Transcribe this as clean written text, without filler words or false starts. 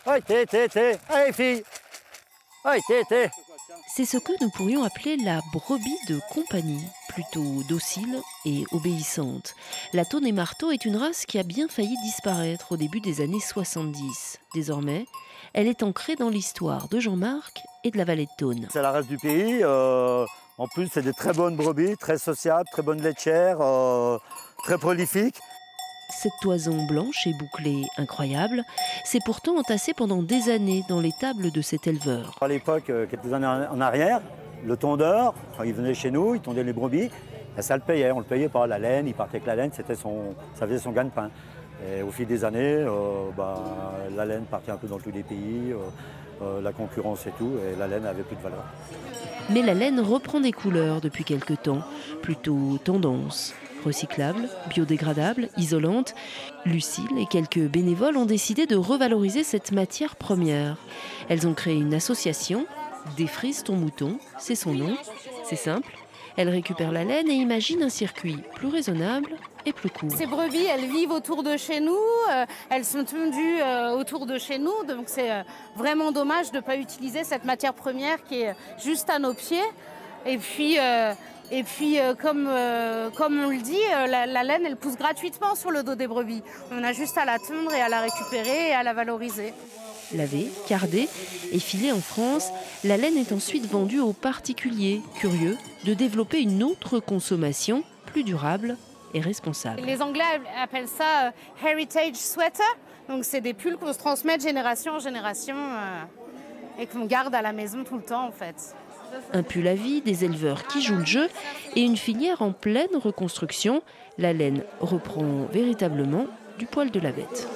Allez, allez fille. Allez, C'est ce que nous pourrions appeler la brebis de compagnie, plutôt docile et obéissante. La Tône et Marteau est une race qui a bien failli disparaître au début des années 70. Désormais, elle est ancrée dans l'histoire de Jean-Marc et de la vallée de Tône. C'est la race du pays. En plus, c'est des très bonnes brebis, très sociables, très bonnes laitières, très prolifiques. Cette toison blanche et bouclée incroyable s'est pourtant entassée pendant des années dans l'étable de cet éleveur. À l'époque, quelques années en arrière, le tondeur, quand il venait chez nous, il tondait les brebis, et ça le payait. On le payait par la laine, il partait avec la laine, ça faisait son gagne-pain. Et au fil des années, la laine partait un peu dans tous les pays, la concurrence et tout, et la laine n'avait plus de valeur. Mais la laine reprend des couleurs depuis quelque temps, plutôt tendance. Recyclable, biodégradable, isolante, Lucille et quelques bénévoles ont décidé de revaloriser cette matière première. Elles ont créé une association, Défrise ton mouton, c'est son nom, c'est simple. Elles récupèrent la laine et imaginent un circuit plus raisonnable et plus court. Ces brebis, elles vivent autour de chez nous, elles sont tondues autour de chez nous, donc c'est vraiment dommage de ne pas utiliser cette matière première qui est juste à nos pieds. Et puis, comme on le dit, la laine, elle pousse gratuitement sur le dos des brebis. On a juste à la tondre et à la récupérer et à la valoriser. Lavée, cardée et filée en France, la laine est ensuite vendue aux particuliers curieux de développer une autre consommation plus durable et responsable. Les Anglais appellent ça heritage sweater. Donc c'est des pulls qu'on se transmet de génération en génération et qu'on garde à la maison tout le temps en fait. Un pull à vie, des éleveurs qui jouent le jeu et une filière en pleine reconstruction. La laine reprend véritablement du poil de la bête.